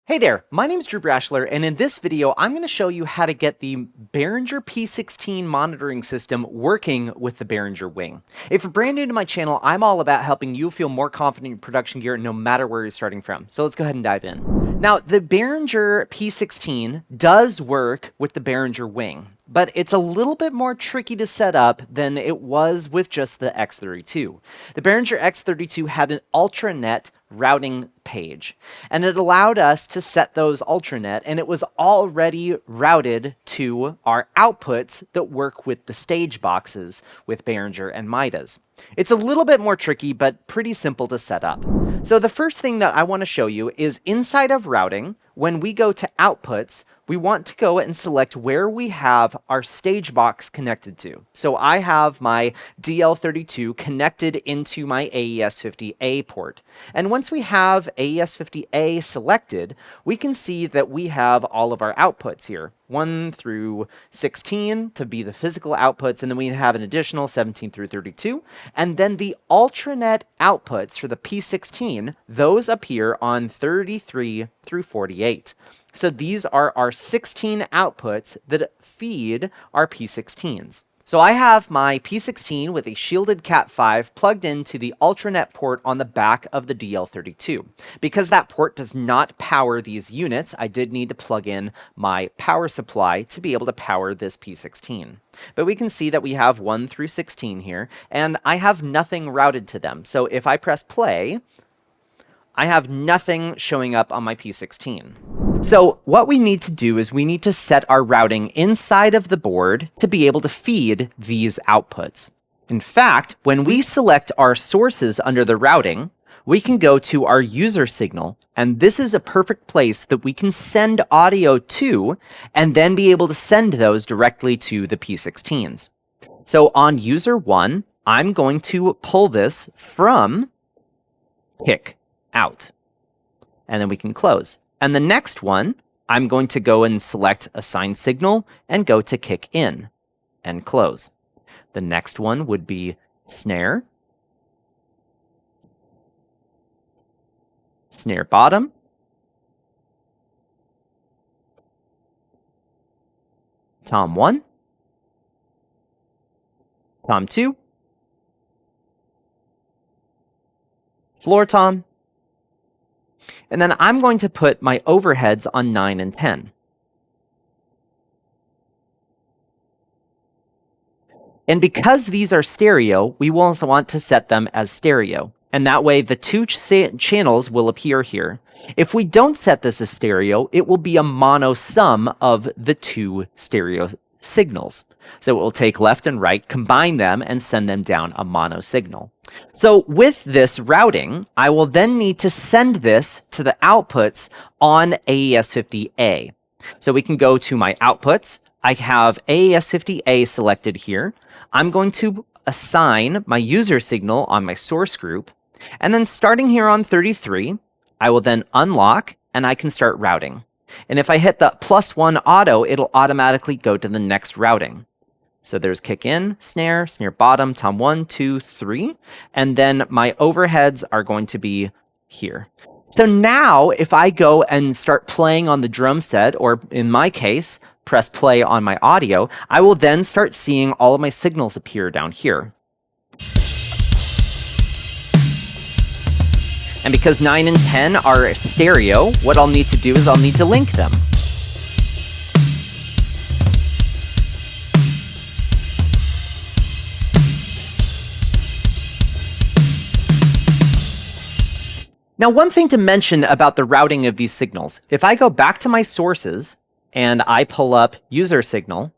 Hey there, my name's Drew Brashler, and in this video, I'm going to show you how to get the Behringer P16 monitoring system working with the Behringer Wing. If you're brand new to my channel, I'm all about helping you feel more confident in your production gear no matter where you're starting from. So let's go ahead and dive in. Now, the Behringer P16 does work with the Behringer Wing, but it's a little bit more tricky to set up than it was with just the X32. The Behringer X32 had an Ultranet routing page, and it allowed us to set those Ultranet, and it was already routed to our outputs that work with the stage boxes with Behringer and Midas. It's a little bit more tricky, but pretty simple to set up. So the first thing that I want to show you is inside of routing, when we go to outputs, we want to go and select where we have our stage box connected to. So I have my DL32 connected into my AES50A port. And once we have AES50A selected, we can see that we have all of our outputs here. 1 through 16 to be the physical outputs, and then we have an additional 17 through 32. And then the Ultranet outputs for the P16, those appear on 33 through 48. So these are our 16 outputs that feed our P16s. So I have my P16 with a shielded Cat5 plugged into the Ultranet port on the back of the DL32. Because that port does not power these units, I did need to plug in my power supply to be able to power this P16. But we can see that we have 1 through 16 here, and I have nothing routed to them. So if I press play, I have nothing showing up on my P16. So what we need to do is we need to set our routing inside of the board to be able to feed these outputs. In fact, when we select our sources under the routing, we can go to our user signal, and this is a perfect place that we can send audio to and then be able to send those directly to the P16s. So on user 1, I'm going to pull this from kick out, and then we can close. And the next one, I'm going to go and select assign signal and go to kick in and close. The next one would be snare, snare bottom, tom 1, tom 2, floor tom, and then I'm going to put my overheads on 9 and 10. And because these are stereo, we will also want to set them as stereo. And that way the two channels will appear here. If we don't set this as stereo, it will be a mono sum of the two stereo signals. So it will take left and right, combine them, and send them down a mono signal. So with this routing, I will then need to send this to the outputs on AES50A. So we can go to my outputs. I have AES50A selected here. I'm going to assign my user signal on my source group. And then starting here on 33, I will then unlock and I can start routing. And if I hit the +1 auto, it'll automatically go to the next routing. So there's kick in, snare, snare bottom, tom 1, 2, 3, and then my overheads are going to be here. So now if I go and start playing on the drum set, or in my case, press play on my audio, I will then start seeing all of my signals appear down here. And because 9 and 10 are stereo, what I'll need to do is I'll need to link them. Now, one thing to mention about the routing of these signals, if I go back to my sources and I pull up user signal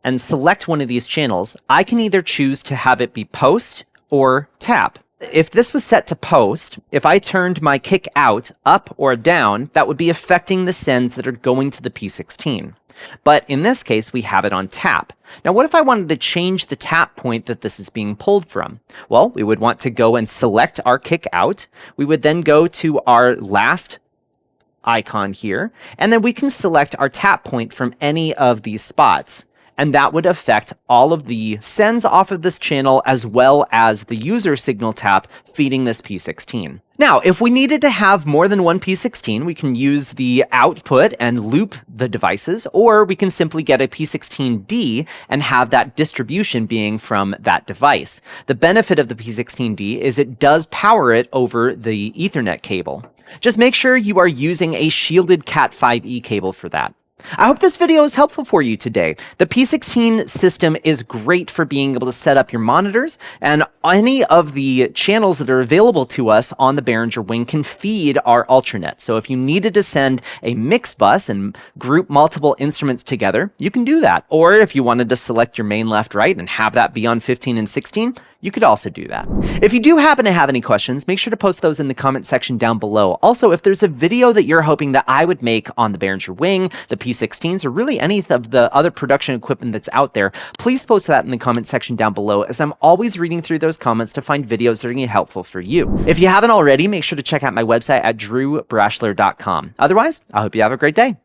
and select one of these channels, I can either choose to have it be post or tap. If this was set to post, if I turned my kick out up or down, that would be affecting the sends that are going to the P16. But in this case, we have it on tap. Now, what if I wanted to change the tap point that this is being pulled from? Well, we would want to go and select our kick out. We would then go to our last icon here, and then we can select our tap point from any of these spots. and that would affect all of the sends off of this channel as well as the user signal tap feeding this P16. Now, if we needed to have more than one P16, we can use the output and loop the devices, or we can simply get a P16D and have that distribution being from that device. The benefit of the P16D is it does power it over the Ethernet cable. Just make sure you are using a shielded Cat5e cable for that. I hope this video is helpful for you today. The P16 system is great for being able to set up your monitors, and any of the channels that are available to us on the Behringer Wing can feed our Ultranet. So if you needed to send a mix bus and group multiple instruments together, you can do that. Or if you wanted to select your main left right and have that be on 15 and 16, you could also do that. If you do happen to have any questions, make sure to post those in the comment section down below. Also, if there's a video that you're hoping that I would make on the Behringer Wing, the P16s, or really any of the other production equipment that's out there, please post that in the comment section down below, as I'm always reading through those comments to find videos that are going to be helpful for you. If you haven't already, make sure to check out my website at drewbrashler.com. Otherwise, I hope you have a great day.